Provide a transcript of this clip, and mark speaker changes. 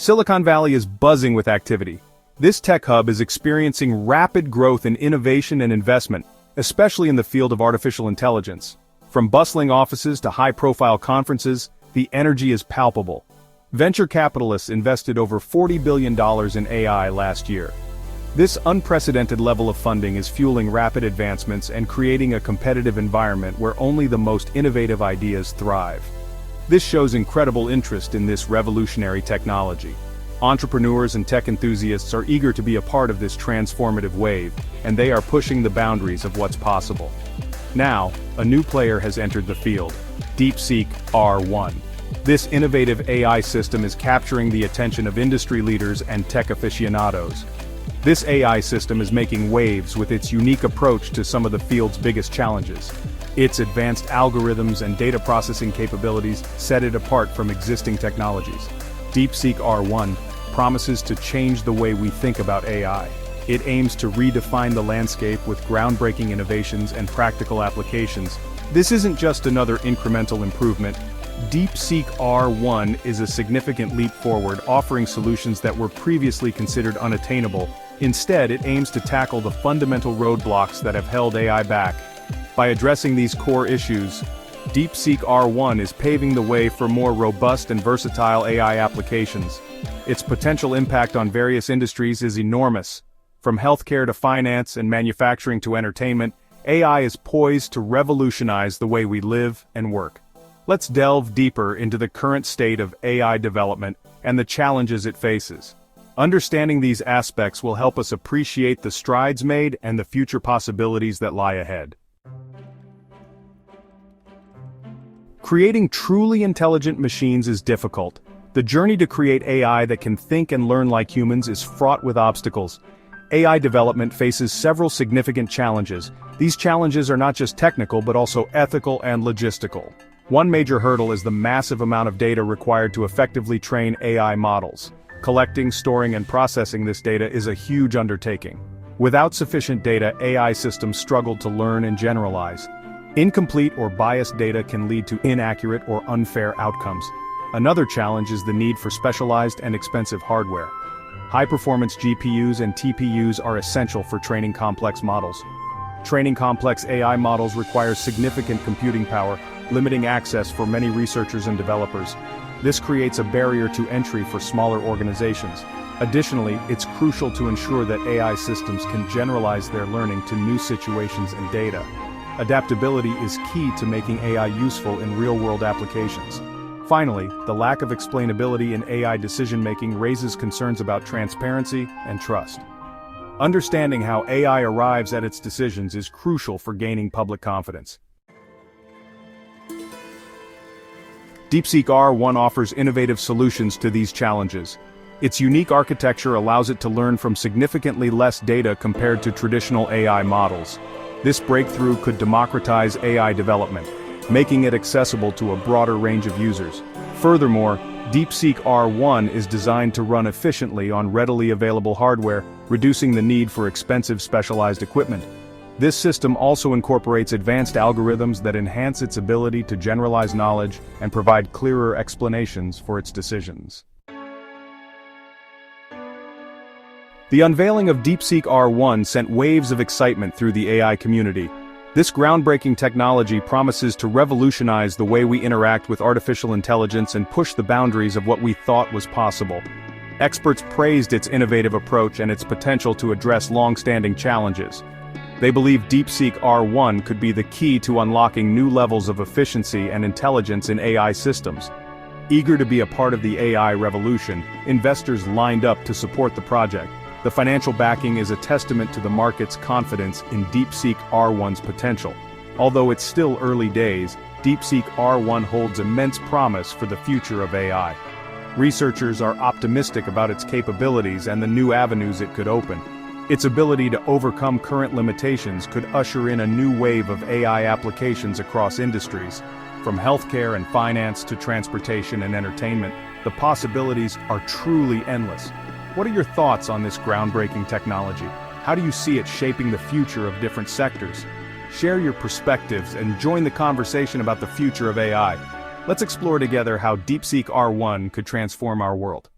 Speaker 1: Silicon Valley is buzzing with activity. This tech hub is experiencing rapid growth in innovation and investment, especially in the field of artificial intelligence. From bustling offices to high-profile conferences, the energy is palpable. Venture capitalists invested over $40 billion in AI last year. This unprecedented level of funding is fueling rapid advancements and creating a competitive environment where only the most innovative ideas thrive. This shows incredible interest in this revolutionary technology. Entrepreneurs and tech enthusiasts are eager to be a part of this transformative wave, and they are pushing the boundaries of what's possible. Now, a new player has entered the field, DeepSeek R1. This innovative AI system is capturing the attention of industry leaders and tech aficionados. This AI system is making waves with its unique approach to some of the field's biggest challenges. Its advanced algorithms and data processing capabilities set it apart from existing technologies. DeepSeek R1 promises to change the way we think about AI. It aims to redefine the landscape with groundbreaking innovations and practical applications. This isn't just another incremental improvement. DeepSeek R1 is a significant leap forward, offering solutions that were previously considered unattainable. Instead, it aims to tackle the fundamental roadblocks that have held AI back. By addressing these core issues, DeepSeek R1 is paving the way for more robust and versatile AI applications. Its potential impact on various industries is enormous. From healthcare to finance and manufacturing to entertainment, AI is poised to revolutionize the way we live and work. Let's delve deeper into the current state of AI development and the challenges it faces. Understanding these aspects will help us appreciate the strides made and the future possibilities that lie ahead. Creating truly intelligent machines is difficult. The journey to create AI that can think and learn like humans is fraught with obstacles. AI development faces several significant challenges. These challenges are not just technical but also ethical and logistical. One major hurdle is the massive amount of data required to effectively train AI models. Collecting, storing, and processing this data is a huge undertaking. Without sufficient data, AI systems struggle to learn and generalize. Incomplete or biased data can lead to inaccurate or unfair outcomes. Another challenge is the need for specialized and expensive hardware. High-performance GPUs and TPUs are essential for training complex models. Training complex AI models requires significant computing power, limiting access for many researchers and developers. This creates a barrier to entry for smaller organizations. Additionally, it's crucial to ensure that AI systems can generalize their learning to new situations and data. Adaptability is key to making AI useful in real-world applications. Finally, the lack of explainability in AI decision-making raises concerns about transparency and trust. Understanding how AI arrives at its decisions is crucial for gaining public confidence. DeepSeek R1 offers innovative solutions to these challenges. Its unique architecture allows it to learn from significantly less data compared to traditional AI models. This breakthrough could democratize AI development, making it accessible to a broader range of users. Furthermore, DeepSeek R1 is designed to run efficiently on readily available hardware, reducing the need for expensive specialized equipment. This system also incorporates advanced algorithms that enhance its ability to generalize knowledge and provide clearer explanations for its decisions. The unveiling of DeepSeek R1 sent waves of excitement through the AI community. This groundbreaking technology promises to revolutionize the way we interact with artificial intelligence and push the boundaries of what we thought was possible. Experts praised its innovative approach and its potential to address long-standing challenges. They believe DeepSeek R1 could be the key to unlocking new levels of efficiency and intelligence in AI systems. Eager to be a part of the AI revolution, investors lined up to support the project. The financial backing is a testament to the market's confidence in DeepSeek R1's potential. Although it's still early days, DeepSeek R1 holds immense promise for the future of AI. Researchers are optimistic about its capabilities and the new avenues it could open. Its ability to overcome current limitations could usher in a new wave of AI applications across industries. From healthcare and finance to transportation and entertainment, the possibilities are truly endless. What are your thoughts on this groundbreaking technology? How do you see it shaping the future of different sectors? Share your perspectives and join the conversation about the future of AI. Let's explore together how DeepSeek R1 could transform our world.